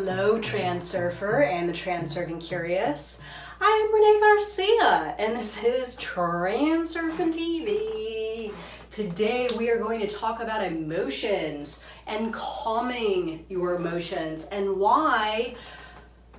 Hello, Transurfer and the Transurfing Curious. I'm Renee Garcia, and this is TransurfingTV. Today we are going to talk about emotions and calming your emotions and why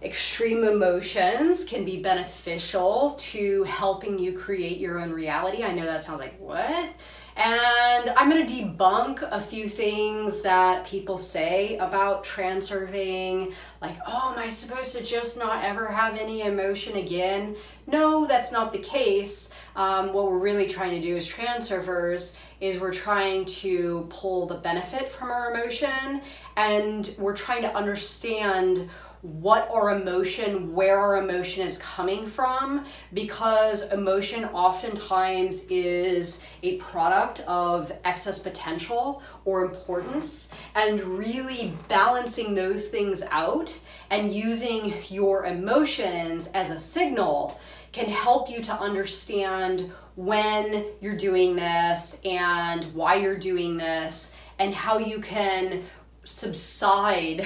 extreme emotions can be beneficial to helping you create your own reality. I know that sounds like, what? And I'm going to debunk a few things that people say about transurfing, like, oh, am I supposed to just not ever have any emotion again? No, that's not the case. What we're really trying to do as transurfers is we're trying to pull the benefit from our emotion, and we're trying to understand what our emotion, where our emotion is coming from, because emotion oftentimes is a product of excess potential or importance, and really balancing those things out and using your emotions as a signal can help you to understand when you're doing this and why you're doing this and how you can subside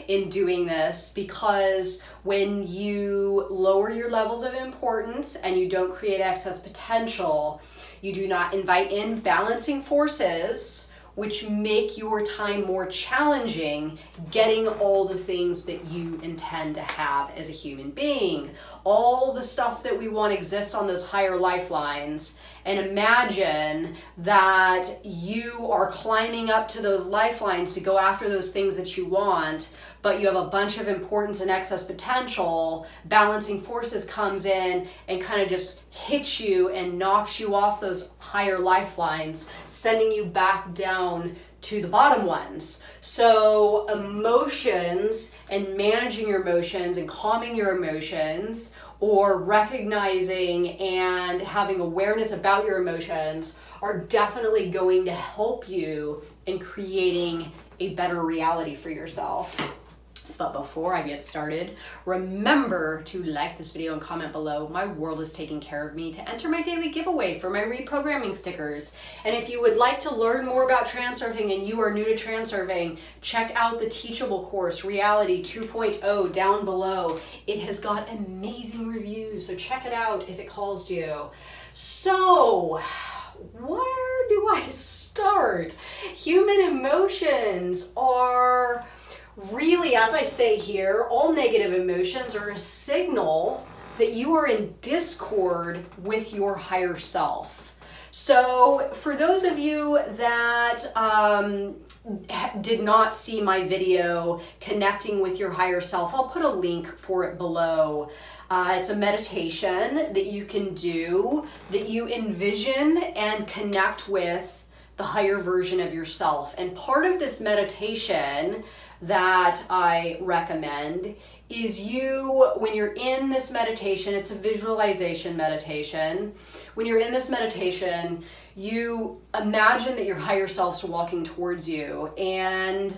in doing this, because when you lower your levels of importance and you don't create excess potential, you do not invite in balancing forces which make your time more challenging getting all the things that you intend to have as a human being. All the stuff that we want exists on those higher lifelines. And imagine that you are climbing up to those lifelines to go after those things that you want, but you have a bunch of importance and excess potential. Balancing forces comes in and kind of just hits you and knocks you off those higher lifelines, sending you back down to the bottom ones. So emotions and managing your emotions and calming your emotions, or recognizing and having awareness about your emotions, are definitely going to help you in creating a better reality for yourself. But before I get started, remember to like this video and comment below. My world is taking care of me to enter my daily giveaway for my reprogramming stickers. And if you would like to learn more about transurfing and you are new to transurfing, check out the teachable course, Reality 2.0, down below. It has got amazing reviews, so check it out if it calls to you. So, where do I start? Human emotions are really, as I say here, all negative emotions are a signal that you are in discord with your higher self. So for those of you that did not see my video, Connecting with Your Higher Self, I'll put a link for it below. It's a meditation that you can do, that you envision and connect with the higher version of yourself. And part of this meditation that I recommend is when you're in this meditation, it's a visualization meditation. When you're in this meditation, you imagine that your higher self's walking towards you, and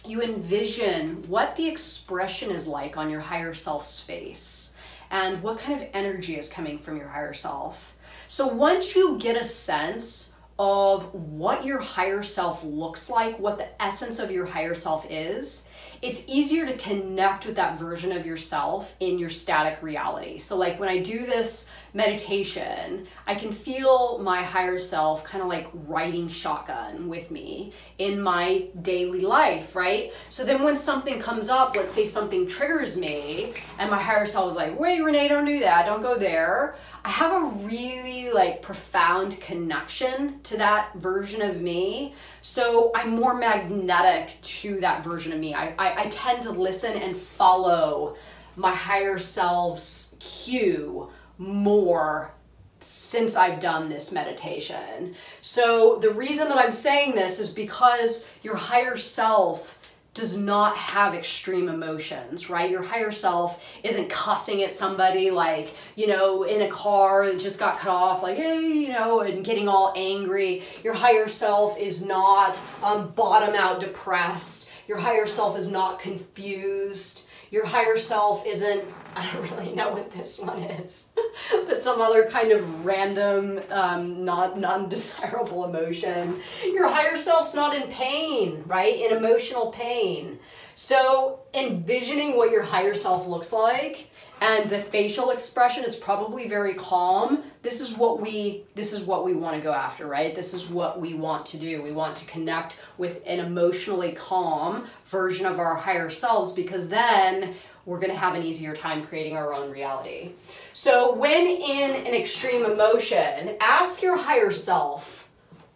you envision what the expression is like on your higher self's face and what kind of energy is coming from your higher self. So once you get a sense of what your higher self looks like, what the essence of your higher self is, it's easier to connect with that version of yourself in your static reality. So like when I do this meditation, I can feel my higher self kind of like riding shotgun with me in my daily life, right? So then when something comes up, let's say something triggers me, and my higher self is like, wait, Renee, don't do that, don't go there. I have a really like profound connection to that version of me. So I'm more magnetic to that version of me. I tend to listen and follow my higher self's cue more since I've done this meditation. So the reason that I'm saying this is because your higher self does not have extreme emotions, right? Your higher self isn't cussing at somebody like, you know, in a car that just got cut off, like, hey, you know, and getting all angry. Your higher self is not bottom out depressed. Your higher self is not confused. Your higher self isn't, I don't really know what this one is, but some other kind of random, non-desirable emotion. Your higher self's not in pain, right? In emotional pain. So envisioning what your higher self looks like, and the facial expression is probably very calm. This is what we want to go after, right? This is what we want to do. We want to connect with an emotionally calm version of our higher selves, because then we're going to have an easier time creating our own reality. So when in an extreme emotion, ask your higher self,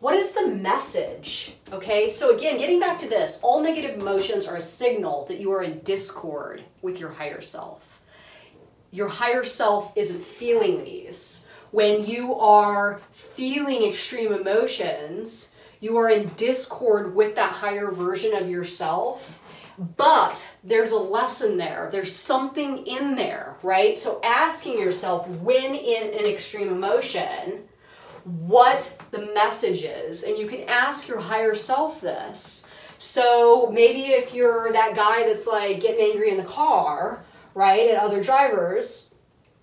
what is the message? Okay, so again, getting back to this, all negative emotions are a signal that you are in discord with your higher self. Your higher self isn't feeling these. When you are feeling extreme emotions, you are in discord with that higher version of yourself. But there's a lesson there. There's something in there, right? So asking yourself, when in an extreme emotion, what the message is. And you can ask your higher self this. So maybe if you're that guy that's like getting angry in the car, right, at other drivers,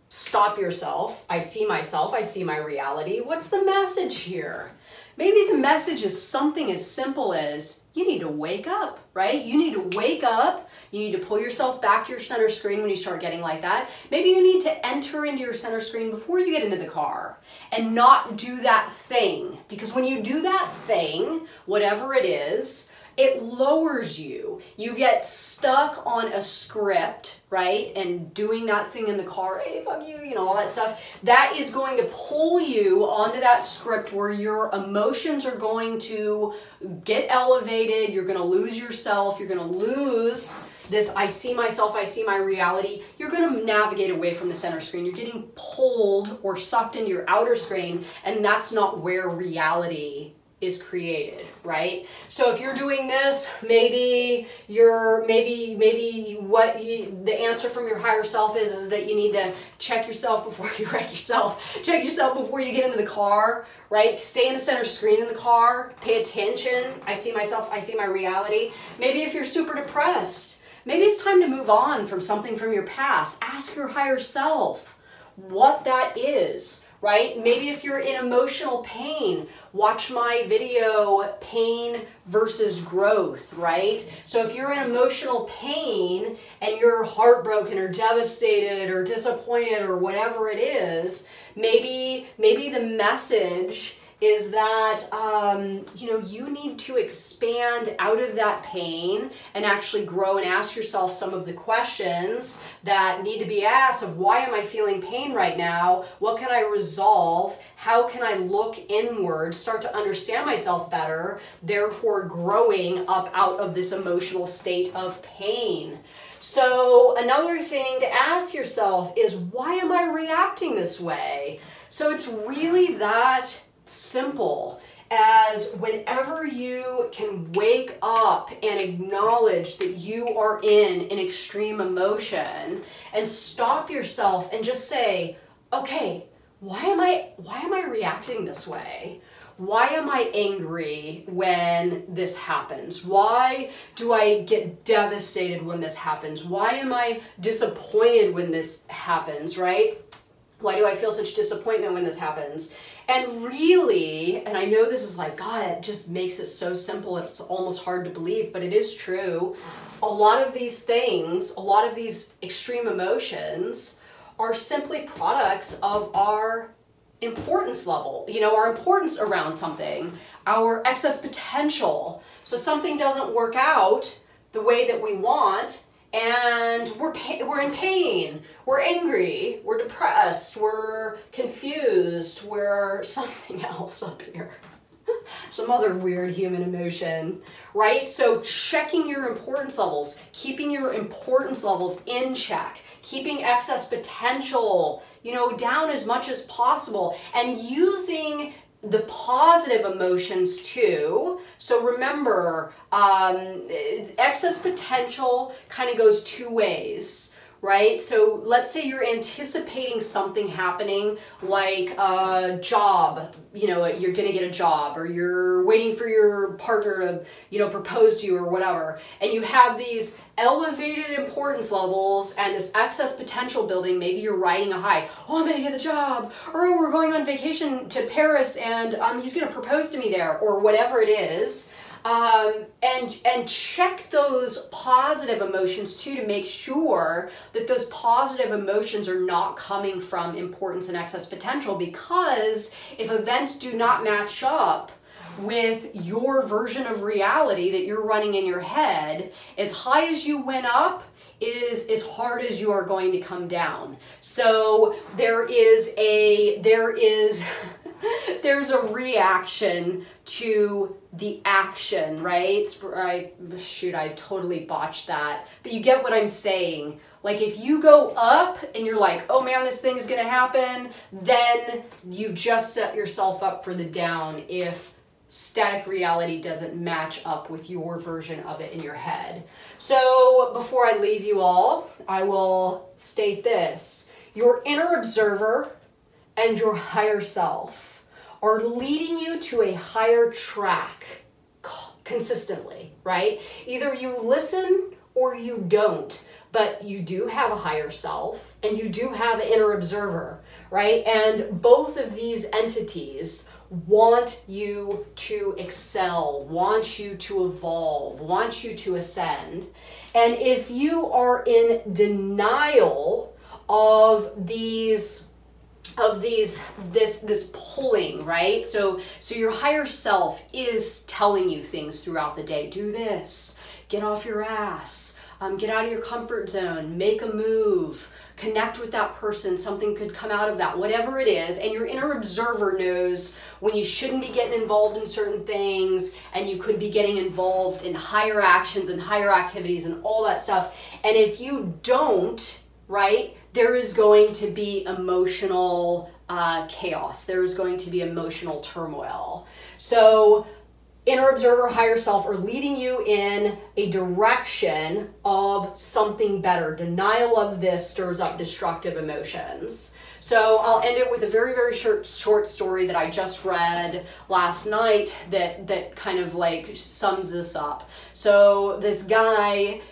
stop yourself. I see myself, I see my reality. What's the message here? Maybe the message is something as simple as you need to wake up, right? You need to wake up. You need to pull yourself back to your center screen when you start getting like that. Maybe you need to enter into your center screen before you get into the car and not do that thing. Because when you do that thing, whatever it is, it lowers you. You get stuck on a script, right? And doing that thing in the car, hey, fuck you, you know, all that stuff. That is going to pull you onto that script where your emotions are going to get elevated. You're going to lose yourself. You're going to lose this I see myself, I see my reality. You're going to navigate away from the center screen. You're getting pulled or sucked into your outer screen, and that's not where reality is created, right? So if you're doing this, maybe the answer from your higher self is that you need to check yourself before you wreck yourself. Check yourself before you get into the car, right? Stay in the center screen in the car. Pay attention. I see myself, I see my reality. Maybe if you're super depressed, maybe it's time to move on from something from your past. Ask your higher self what that is, right? Maybe if you're in emotional pain, watch my video, Pain versus Growth, right? So if you're in emotional pain and you're heartbroken or devastated or disappointed or whatever it is, maybe the message is that, you need to expand out of that pain and actually grow and ask yourself some of the questions that need to be asked of why am I feeling pain right now? What can I resolve? How can I look inward, start to understand myself better, therefore growing up out of this emotional state of pain? So another thing to ask yourself is, why am I reacting this way? So it's really that simple as whenever you can wake up and acknowledge that you are in an extreme emotion and stop yourself and just say, okay, why am I reacting this way? Why am I angry when this happens? Why do I get devastated when this happens? Why am I disappointed when this happens, right? Why do I feel such disappointment when this happens? And really, and I know this is like, God, it just makes it so simple, it's almost hard to believe, but it is true. A lot of these things, a lot of these extreme emotions are simply products of our importance level, our importance around something, our excess potential. So something doesn't work out the way that we want, and we're in pain, we're angry, we're depressed, we're confused, we're something else up here. Some other weird human emotion, right? So checking your importance levels, keeping your importance levels in check, keeping excess potential, down as much as possible, and using the positive emotions too. So remember, excess potential kind of goes two ways, right? So let's say you're anticipating something happening, like a job, you're gonna get a job, or you're waiting for your partner to, propose to you or whatever, and you have these elevated importance levels and this excess potential building. Maybe you're riding a high. Oh, I'm gonna get the job, or oh, we're going on vacation to Paris and he's gonna propose to me there, or whatever it is. And check those positive emotions too, to make sure that those positive emotions are not coming from importance and excess potential, because if events do not match up with your version of reality that you're running in your head, as high as you went up is as hard as you are going to come down. So there's a reaction to the action, right? Shoot, I totally botched that. But you get what I'm saying. Like if you go up and you're like, oh man, this thing is gonna happen, then you just set yourself up for the down if static reality doesn't match up with your version of it in your head. So before I leave you all, I will state this. Your inner observer and your higher self are leading you to a higher track consistently, right? Either you listen or you don't, but you do have a higher self and you do have an inner observer, right? And both of these entities want you to excel, want you to evolve, want you to ascend. And if you are in denial of this pulling, right? So your higher self is telling you things throughout the day. Do this, get off your ass, get out of your comfort zone, make a move, connect with that person, something could come out of that, whatever it is. And your inner observer knows when you shouldn't be getting involved in certain things, and you could be getting involved in higher actions and higher activities and all that stuff. And if you don't, right, there is going to be emotional chaos. There is going to be emotional turmoil. So inner observer, higher self are leading you in a direction of something better. Denial of this stirs up destructive emotions. So I'll end it with a very, very short story that I just read last night that kind of like sums this up. So this guy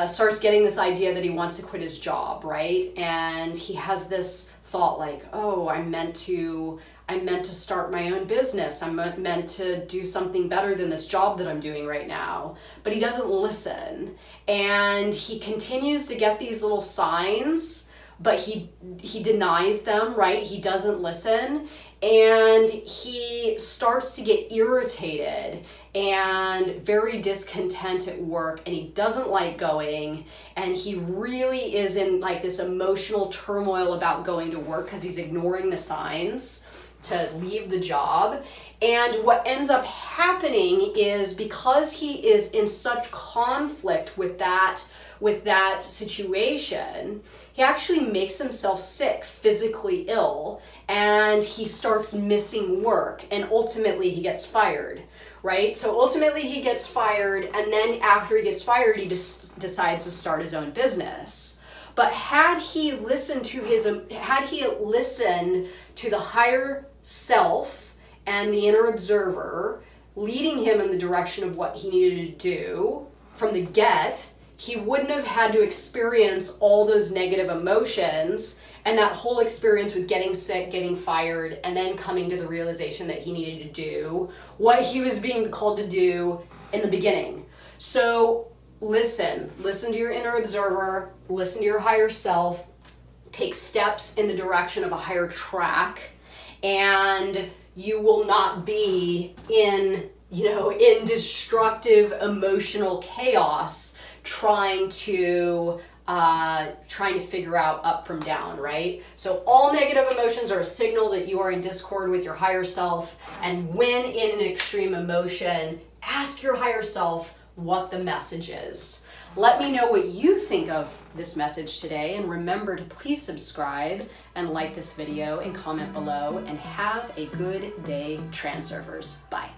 starts getting this idea that he wants to quit his job, right? And he has this thought like, oh, I'm meant to start my own business. I'm meant to do something better than this job that I'm doing right now. But he doesn't listen. And he continues to get these little signs, but he denies them, right? He doesn't listen. And he starts to get irritated and very discontent at work, and he doesn't like going, and he really is in like this emotional turmoil about going to work because he's ignoring the signs to leave the job. And what ends up happening is, because he is in such conflict with that situation, he actually makes himself sick, physically ill, and he starts missing work, and ultimately he gets fired, right? So ultimately he gets fired, and then after he gets fired, he just decides to start his own business. But had he listened to the higher self and the inner observer leading him in the direction of what he needed to do from the get, he wouldn't have had to experience all those negative emotions and that whole experience with getting sick, getting fired, and then coming to the realization that he needed to do what he was being called to do in the beginning. So listen to your inner observer, listen to your higher self, take steps in the direction of a higher track, and you will not be in destructive emotional chaos trying to figure out up from down, right? So all negative emotions are a signal that you are in discord with your higher self. And when in an extreme emotion, ask your higher self what the message is. Let me know what you think of this message today, and remember to please subscribe and like this video and comment below, and have a good day, Transurfers. Bye.